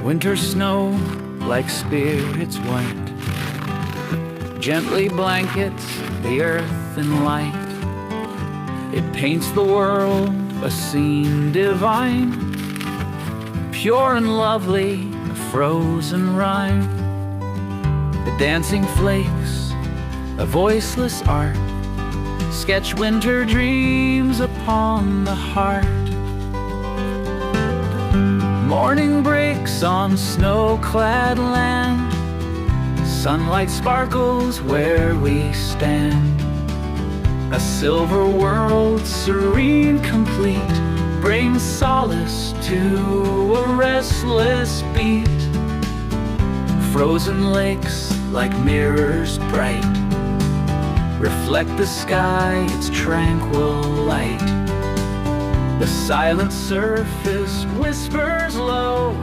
Winter snow, like spirits white, gently blankets the earth in light. It paints the world a scene divine, pure and lovely, a frozen rhyme. The dancing flakes, a voiceless art, sketch winter dreams upon the heart. Morning breaks on snow-clad land, sunlight sparkles where we stand. A silver world, serene, complete, brings solace to a restless beat. Frozen lakes, like mirrors bright, reflect the sky its tranquil light. The silent surface whispers low,